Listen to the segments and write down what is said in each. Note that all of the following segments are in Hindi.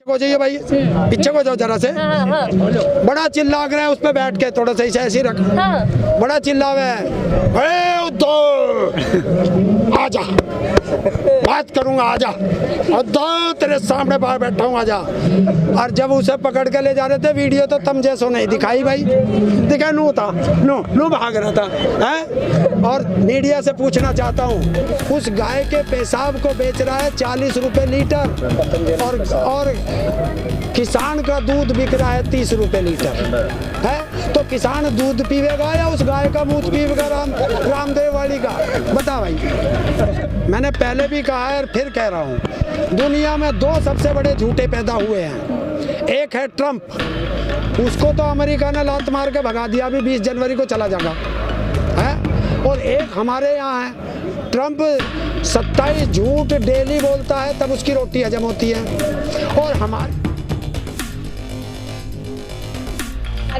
हो जाइए भाई, पीछे को जाओ जरा से। बड़ा चिल्ला रहे हैं उस पे बैठ के, थोड़ा सा ऐसे रख। बड़ा चिल्लावे है, उद्धव आजा, बात करूंगा, आजा उद्धव, तेरे सामने बाहर बैठा हूँ, आजा। और जब उसे पकड़ के ले जा रहे थे, वीडियो तो तम जैसो नहीं दिखाई भाई, दिखा नू था, नू भाग रहा था है। और मीडिया से पूछना चाहता हूँ, उस गाय के पेशाब को बेच रहा है 40 रुपए लीटर, और किसान का दूध बिक रहा है 30 रुपए लीटर है। तो किसान दूध पीवेगा या उस गाय का दूध पीवेगा रामदेव वाली का? बता भाई। मैंने पहले भी कहा है और फिर कह रहा हूँ, दुनिया में दो सबसे बड़े झूठे पैदा हुए हैं। एक है ट्रंप, उसको तो अमेरिका ने लात मार के भगा दिया, अभी 20 जनवरी को चला जाएगा है। और एक हमारे यहाँ है, ट्रंप 27 झूठ डेली बोलता है, तब उसकी रोटी हजम होती है। और हमारे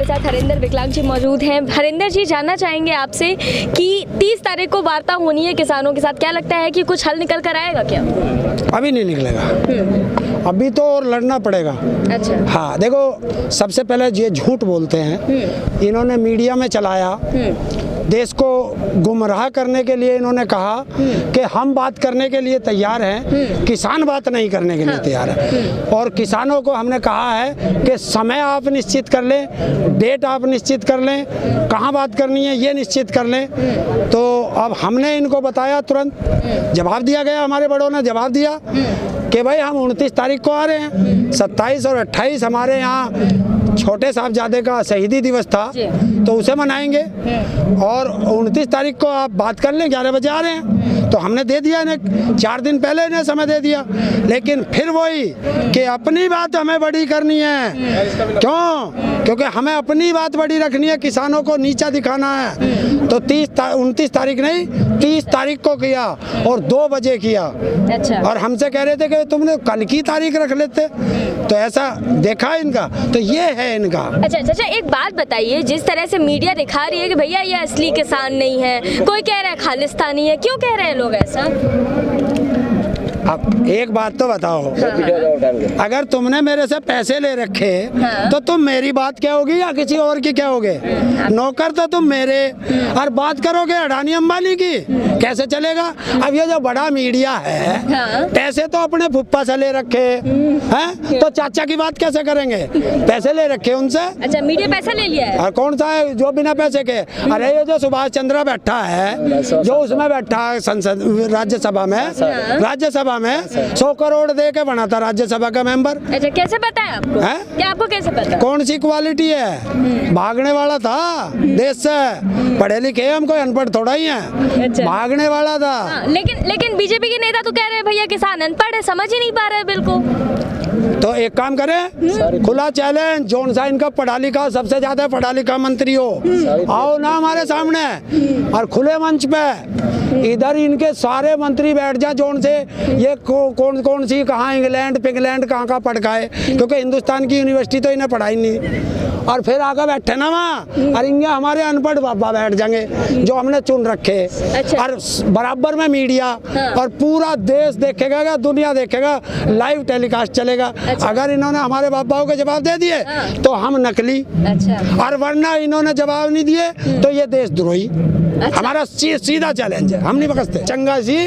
साथ हरिंदर विकलांग जी मौजूद हैं। हरिंदर जी, जानना चाहेंगे आपसे कि 30 तारीख को वार्ता होनी है किसानों के साथ, क्या लगता है कि कुछ हल निकल कर आएगा क्या? अभी नहीं निकलेगा, अभी तो और लड़ना पड़ेगा। अच्छा। हाँ देखो, सबसे पहले ये झूठ बोलते हैं, इन्होंने मीडिया में चलाया, देश को गुमराह करने के लिए इन्होंने कहा कि हम बात करने के लिए तैयार हैं, किसान बात नहीं करने के लिए तैयार है। और किसानों को हमने कहा है कि समय आप निश्चित कर लें, डेट आप निश्चित कर लें, कहाँ बात करनी है ये निश्चित कर लें। तो अब हमने इनको बताया, तुरंत जवाब दिया गया, हमारे बड़ों ने जवाब दिया कि भाई हम 29 तारीख को आ रहे हैं, 27 और 28 हमारे यहाँ छोटे साहबजादे का शहीदी दिवस था, तो उसे मनाएंगे। और 29 तारीख को आप बात कर लें, 11 बजे आ रहे हैं। तो हमने दे दिया इन्हें, 4 दिन पहले इन्हें समय दे दिया। लेकिन फिर वही कि अपनी बात हमें बड़ी करनी है। क्यों? क्योंकि हमें अपनी बात बड़ी रखनी है, किसानों को नीचा दिखाना है। तो 29 तारीख नहीं, 30 तारीख को किया और 2 बजे किया। अच्छा। और हमसे कह रहे थे कि तुमने कल की तारीख रख लेते, तो ऐसा देखा इनका, तो ये है इनका। अच्छा, एक बात बताइए, जिस तरह से मीडिया दिखा रही है कि भैया ये असली किसान नहीं है, कोई कह रहा है खालिस्तानी है, क्यों कह रहे हैं लोग ऐसा? अब एक बात तो बताओ, अगर तुमने मेरे से पैसे ले रखे तो तुम मेरी बात कहोगी या किसी और की कहोगे? नौकर तो तुम मेरे, और बात करोगे अडानी अंबानी की, कैसे चलेगा? अब ये जो बड़ा मीडिया है, पैसे तो अपने फुप्पा से ले रखे हैं, तो चाचा की बात कैसे करेंगे? पैसे ले रखे उनसे। अच्छा, मीडिया पैसा ले लिया है? और कौन सा है जो बिना पैसे के? अरे ये जो सुभाष चंद्र बैठा है, जो उसमें बैठा है संसद राज्यसभा में, राज्यसभा में 100 करोड़ दे के बना था राज्यसभा का मेंबर। अच्छा, कैसे पता है आपको? क्या आपको कैसे पता? कौन सी क्वालिटी है? भागने वाला था देश से, पढ़े लिखे हम कोई अनपढ़ थोड़ा ही है। अच्छा। भागने वाला था। लेकिन बीजेपी के नेता तो कह रहे हैं भैया किसान अनपढ़ है, समझ ही नहीं पा रहे बिल्कुल। तो एक काम करें, खुला चैलेंज, जौन सा इनका पढ़ा लिखा, सबसे ज्यादा पढ़ा लिखा मंत्री हो, आओ ना हमारे सामने और खुले मंच पे इधर इनके सारे मंत्री बैठ जाए, जौन से ये कौन सी कहाँ इंग्लैंड पिंगलैंड कहाँ पढ़ गए, क्योंकि हिंदुस्तान की यूनिवर्सिटी तो इन्हें पढ़ाई नहीं। और फिर आगे बैठे ना वहाँ, और इनके हमारे अनपढ़ बाबा बैठ जाएंगे जो हमने चुन रखे। अच्छा। और बराबर में मीडिया और पूरा देश देखेगा, दुनिया देखेगा, लाइव टेलीकास्ट चलेगा। अच्छा। अगर इन्होंने हमारे बाबाओं के जवाब दे दिए तो हम नकली। अच्छा। और वरना इन्होंने जवाब नहीं दिए तो ये देशद्रोही। अच्छा। हमारा सीधा चैलेंज है, हम नहीं बकसते। चंगा जी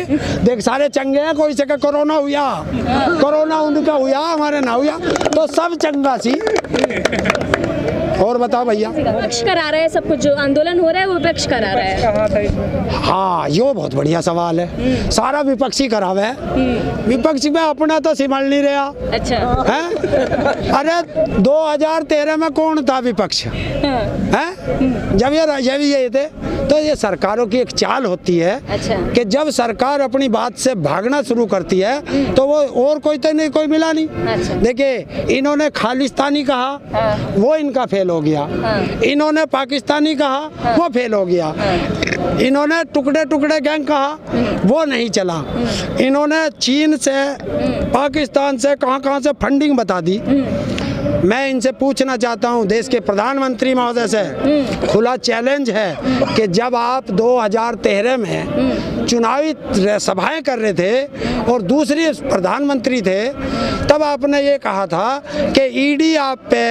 देख, सारे चंगे हैं, कोई से कोरोना हुआ, कोरोना उनका हुआ, हमारे ना हुआ, तो सब चंगा सी। और बताओ भैया, विपक्ष करा रहा है सब कुछ, जो आंदोलन हो रहा है वो विपक्ष करा रहा है। हाँ, ये बहुत बढ़िया सवाल है, सारा विपक्षी करावे है। विपक्ष में अपना तो संभाल नहीं रहा। अच्छा है? अरे 2013 में कौन था विपक्ष है? जब ये थे, तो ये सरकारों की एक चाल होती है। अच्छा। कि जब सरकार अपनी बात से भागना शुरू करती है तो वो और कोई तो नहीं, कोई मिला नहीं। अच्छा। देखिए, इन्होंने खालिस्तानी कहा, वो इनका फेल हो गया। इन्होंने पाकिस्तानी कहा, वो फेल हो गया। इन्होंने टुकड़े टुकड़े गैंग कहा, वो नहीं चला। इन्होंने चीन से, पाकिस्तान से, कहाँ से फंडिंग बता दी। मैं इनसे पूछना चाहता हूं, देश के प्रधानमंत्री महोदय से खुला चैलेंज है कि जब आप 2013 में चुनावी सभाएं कर रहे थे और दूसरी प्रधानमंत्री थे, तब आपने ये कहा था कि ईडी आप पे,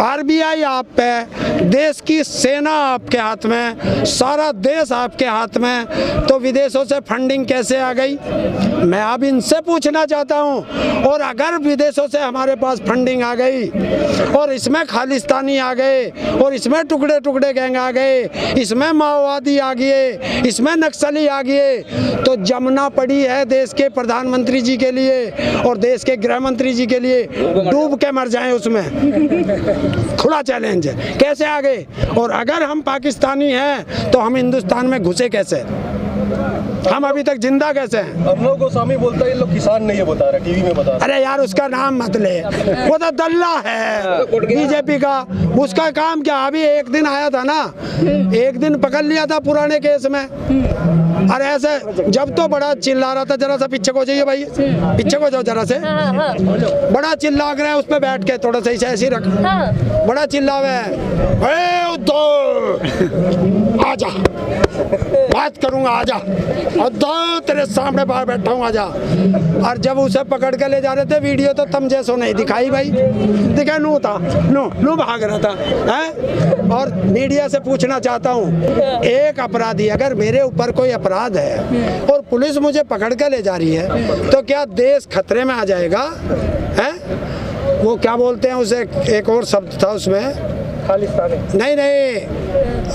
आरबीआई आप पे, देश की सेना आपके हाथ में, सारा देश आपके हाथ में, तो विदेशों से फंडिंग कैसे आ गई? मैं अब इनसे पूछना चाहता हूं। और अगर विदेशों से हमारे पास फंडिंग आ गई और इसमें खालिस्तानी आ गए और इसमें टुकड़े टुकड़े गैंग आ गए, इसमें माओवादी आ गए, इसमें नक्सली आ गए, तो जमना पड़ी है देश के प्रधानमंत्री जी के लिए और देश के गृह मंत्री जी के लिए, डूब के मर जाएं उसमें। खुला चैलेंज है, कैसे आ गए? और अगर हम पाकिस्तानी हैं तो हम हिंदुस्तान में घुसे कैसे? हम अभी तक जिंदा कैसे हैं? अर्नब गोस्वामी बोलता है ये लोग किसान नहीं है, बता रहे टीवी में बता रहे। अरे यार उसका नाम मत ले, वो तो दल्ला है बीजेपी का। उसका काम क्या? अभी एक दिन आया था ना, एक दिन पकड़ लिया था पुराने केस में। अरे ऐसे जब तो बड़ा चिल्ला रहा था, जरा सा पीछे को जाइए भाई, पीछे को जाओ जरा से, बड़ा चिल्ला रहा है उस पे बैठ के, थोड़ा सा ऐसे ही रख, बड़ा चिल्लावे है, आजा बात करूंगा, आजा उद्धव तेरे सामने बाहर बैठा हूँ, आजा। और जब उसे पकड़ के ले जा रहे थे, वीडियो तो तम जैसो नहीं दिखाई भाई, दिखा नू था, नू भाग रहा था है। और मीडिया से पूछना चाहता हूँ, एक अपराधी, अगर मेरे ऊपर कोई अपराध है और पुलिस मुझे पकड़ के ले जा रही है, तो क्या देश खतरे में आ जाएगा? है वो क्या बोलते हैं उसे, एक और शब्द था उसमें, नहीं,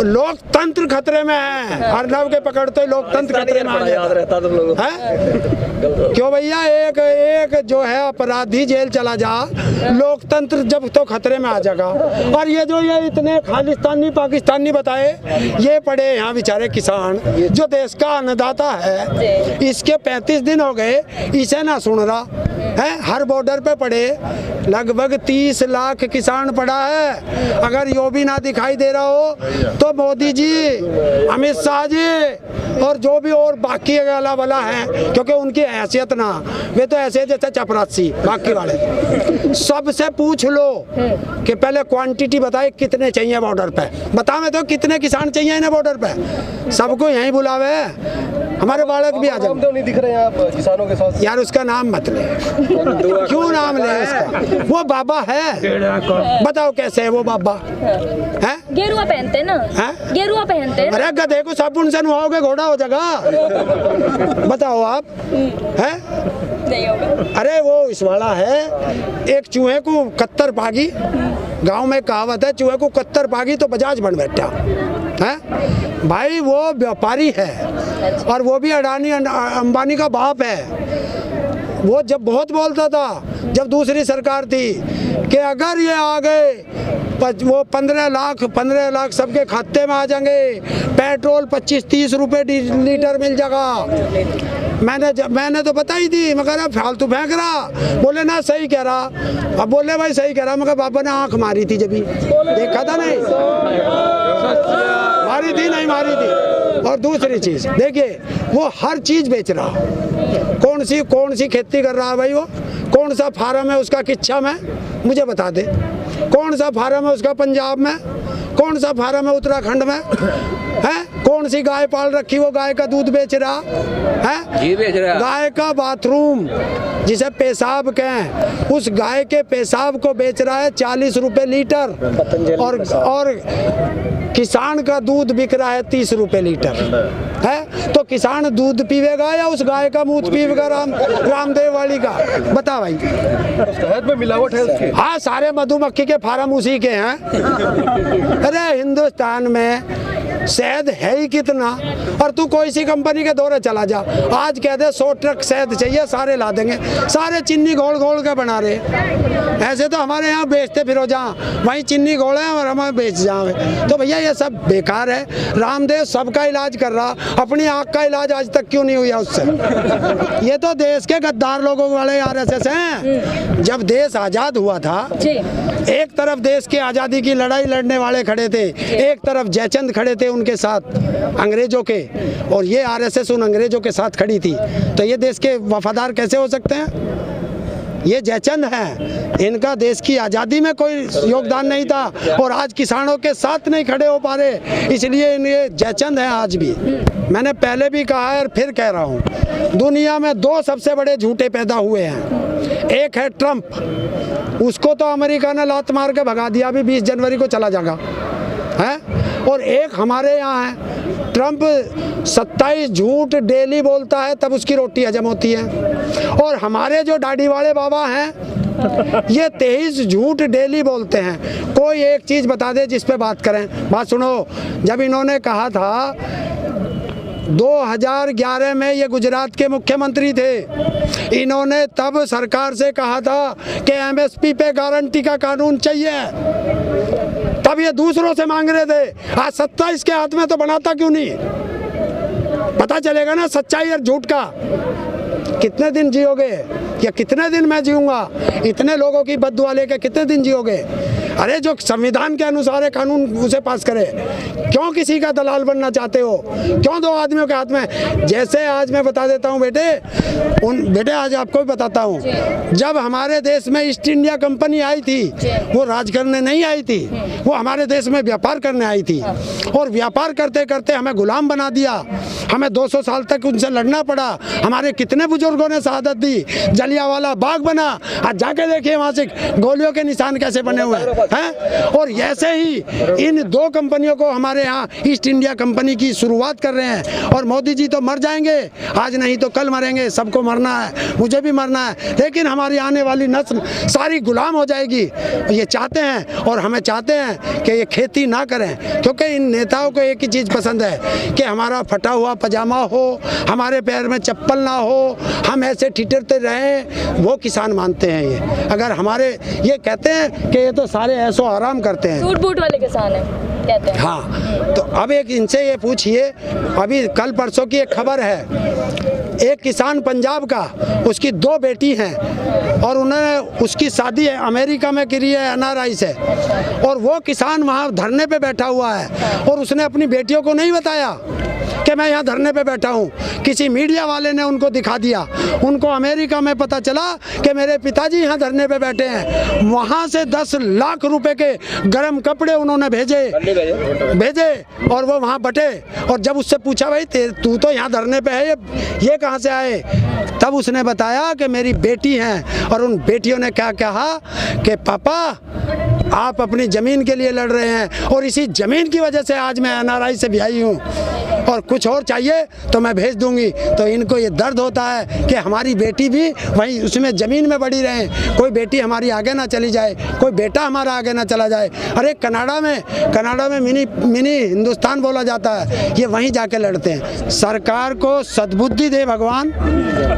लोकतंत्र खतरे में है। अर्नब के पकड़ते ही लोकतंत्र खतरे में आ जाता है। क्यों भैया? एक जो है अपराधी जेल चला जा, लोकतंत्र जब तो खतरे में आ जाएगा। और ये जो ये इतने खालिस्तानी पाकिस्तानी बताए, ये पड़े यहाँ बेचारे किसान जो देश का अन्नदाता है, इसके 35 दिन हो गए, इसे ना सुन रहा है। हर बॉर्डर पे पड़े लगभग 30 लाख किसान पड़ा है। अगर यो भी ना दिखाई दे रहा हो तो मोदी जी, अमित शाह जी और जो भी और बाकी अगला वाला है, क्योंकि उनकी हैसियत ना, वे तो ऐसे जैसे चपरासी बाकी वाले, सबसे पूछ लो कि पहले क्वांटिटी बताए कितने चाहिए बॉर्डर पे, बतावे तो कितने किसान चाहिए इन्हें बॉर्डर पे। सबको यहीं बुलावे, हमारे बालक भी आ जाए। नहीं दिख रहे हैं आप किसानों के साथ? यार उसका नाम मत ले, क्यों नाम ले उसका? वो बाबा है, बताओ कैसे है वो बाबा? है गेरुआ पहनते ना, गेरुआ पहनते हैं। अरे गधे को साबुन से नहाओगे घोड़ा हो जाएगा? बताओ आप, है नहीं होगा। अरे वो इस वाला है, एक चूहे को कत्तर पागी, गांव में कहावत है, चूहे को कत्तर पागी तो बजाज बन बैठा है भाई। वो व्यापारी है और वो भी अडानी अंबानी का बाप है। वो जब बहुत बोलता था, जब दूसरी सरकार थी, कि अगर ये आ गए वो 15 लाख सबके खाते में आ जाएंगे, पेट्रोल 25-30 रुपए लीटर मिल जाएगा। मैंने तो बताई थी, मगर फालतू फेंक रहा। बोले ना सही कह रहा। अब बोले भाई सही कह रहा, मगर बाबा ने आंख मारी थी, जब देखा था नहीं, मारी थी नहीं मारी थी। और दूसरी चीज देखिए, वो हर चीज बेच रहा। कौन सी खेती कर रहा है भाई? वो कौन सा फार्म है उसका किच्छा में? मुझे बता दे। कौन सा फार्म है उसका पंजाब में? कौन सा फार्म है उत्तराखंड में? है कौन सी गाय पाल रखी, वो गाय का दूध बेच रहा है, घी बेच रहा है। गाय का बाथरूम जिसे पेशाब कहें, उस गाय के पेशाब को बेच रहा है 40 रुपए लीटर। और किसान का दूध बिक रहा है 30 रुपए लीटर। है तो किसान दूध पीवेगा या उस गाय का मूत्र पीवेगा? रामदेव वाली का बता भाई। शहद में मिलावट है उसकी। हाँ, सारे मधुमक्खी के फार्म उसी के हैं। अरे हिंदुस्तान में शहद है ही कितना। और तू कोई सी कंपनी के दौरे चला जा, आज कह दे 100 ट्रक शहद चाहिए, सारे ला देंगे। सारे चीनी घोल के बना रहे। ऐसे तो हमारे यहाँ बेचते फिरो, जहाँ वहीं चीनी घोले और हमें बेच जाए। तो भैया ये सब बेकार है। रामदेव सबका इलाज कर रहा, अपनी आँख का इलाज आज तक क्यों नहीं हुआ उससे? ये तो देश के गद्दार लोगों वाले RSS हैं। जब देश आज़ाद हुआ था, एक तरफ देश की आज़ादी की लड़ाई लड़ने वाले खड़े थे, एक तरफ जयचंद खड़े थे उनके साथ अंग्रेजों के, और ये RSS उन अंग्रेजों के साथ खड़ी थी। तो ये देश के वफादार कैसे हो सकते हैं? ये जयचंद हैं, इनका देश की आज़ादी में कोई योगदान नहीं था और आज किसानों के साथ नहीं खड़े हो पा रहे, इसलिए ये जयचंद हैं आज भी। मैंने पहले भी कहा है और फिर कह रहा हूँ, दुनिया में दो सबसे बड़े झूठे पैदा हुए हैं। एक है ट्रंप, उसको तो अमेरिका ने लात मार के भगा दिया, अभी 20 जनवरी को चला जाएगा है। और एक हमारे यहाँ है, ट्रंप 27 झूठ डेली बोलता है तब उसकी रोटी हजम होती है। और हमारे जो दाढ़ी वाले बाबा हैं ये 23 झूठ डेली बोलते हैं। कोई एक चीज़ बता दे जिस पे बात करें। बात सुनो, जब इन्होंने कहा था 2011 में ये गुजरात के मुख्यमंत्री थे, इन्होंने तब सरकार से कहा था कि एमएसपी पे गारंटी का कानून चाहिए, तब ये दूसरों से मांग रहे थे। आज सत्ता इसके हाथ में तो बनाता क्यों नहीं? पता चलेगा ना सच्चाई और झूठ का। कितने दिन जियोगे या कितने दिन मैं जीऊंगा? इतने लोगों की बद्दुआ लेके कितने दिन जियोगे? अरे जो संविधान के अनुसार है कानून उसे पास करे। क्यों किसी का दलाल बनना चाहते हो? क्यों दो आदमियों के हाथ में? जैसे आज मैं बता देता हूँ बेटे आज आपको भी बताता हूँ, जब हमारे देश में ईस्ट इंडिया कंपनी आई थी, वो राज करने नहीं आई थी, वो हमारे देश में व्यापार करने आई थी। और व्यापार करते करते हमें गुलाम बना दिया, हमें 200 साल तक उनसे लड़ना पड़ा। हमारे कितने बुजुर्गों ने शहादत दी, जलियांवाला बाग बना। आज जाके देखिए वहाँ से गोलियों के निशान कैसे बने हुए हैं। और ऐसे ही इन दो कंपनियों को हमारे यहाँ ईस्ट इंडिया कंपनी की शुरुआत कर रहे हैं। और मोदी जी तो मर जाएंगे, आज नहीं तो कल मरेंगे, सबको मरना है, मुझे भी मरना है, लेकिन हमारी आने वाली नस्ल सारी गुलाम हो जाएगी। ये चाहते हैं और हमें चाहते हैं कि ये खेती ना करें, क्योंकि इन नेताओं को एक ही चीज़ पसंद है कि हमारा फटा हुआ पजामा हो, हमारे पैर में चप्पल ना हो, हम ऐसे ठिठुरते रहें। वो किसान मानते हैं ये। अगर हमारे ये कहते हैं कि ये तो सारे ऐसो आराम करते हैं, सूट बूट वाले किसान हैं कहते हैं। हाँ, तो अब एक इनसे ये पूछिए, अभी कल परसों की एक खबर है, एक किसान पंजाब का, उसकी 2 बेटी हैं और उन्होंने उसकी शादी है अमेरिका में करी है एनआरआई से, और वो किसान वहाँ धरने पे बैठा हुआ है और उसने अपनी बेटियों को नहीं बताया कि मैं यहाँ धरने पे बैठा हूँ। किसी मीडिया वाले ने उनको दिखा दिया, उनको अमेरिका में पता चला कि मेरे पिताजी यहाँ धरने पे बैठे हैं। वहाँ से 10 लाख रुपए के गर्म कपड़े उन्होंने भेजे और वो वहाँ बटे। और जब उससे पूछा भाई तू तो यहाँ धरने पे है, ये कहाँ से आए? तब उसने बताया कि मेरी बेटी हैं। और उन बेटियों ने क्या कहा कि पापा आप अपनी ज़मीन के लिए लड़ रहे हैं और इसी ज़मीन की वजह से आज मैं एनआरआई से भी आई हूँ, और कुछ और चाहिए तो मैं भेज दूंगी। तो इनको ये दर्द होता है कि हमारी बेटी भी वहीं उसमें ज़मीन में बढ़ी रहे, कोई बेटी हमारी आगे ना चली जाए, कोई बेटा हमारा आगे ना चला जाए। अरे कनाडा में मिनी हिंदुस्तान बोला जाता है, ये वहीं जाके लड़ते हैं। सरकार को सद्बुद्धि दे भगवान।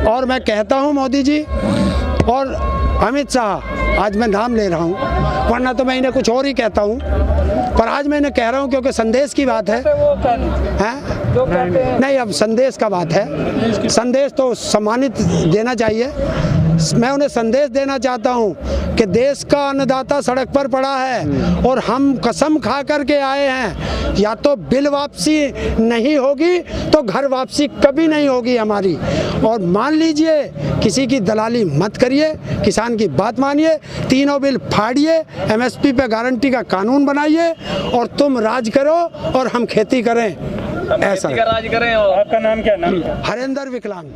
और मैं कहता हूँ मोदी जी और अमित शाह, आज मैं नाम ले रहा हूँ, वरना तो मैं इन्हें कुछ और ही कहता हूँ, पर आज मैं इन्हें कह रहा हूँ क्योंकि संदेश की बात है। नहीं, अब संदेश का बात है, संदेश तो सम्मानित देना चाहिए। मैं उन्हें संदेश देना चाहता हूँ कि देश का अन्नदाता सड़क पर पड़ा है और हम कसम खा कर के आए हैं, या तो बिल वापसी नहीं होगी तो घर वापसी कभी नहीं होगी हमारी। और मान लीजिए, किसी की दलाली मत करिए, किसान की बात मानिए, तीनों बिल फाड़िए, एमएसपी पे गारंटी का कानून बनाइए और तुम राज करो और हम खेती करें। ऐसा राज करें। और आपका नाम क्या? हरेंद्र विकलांग।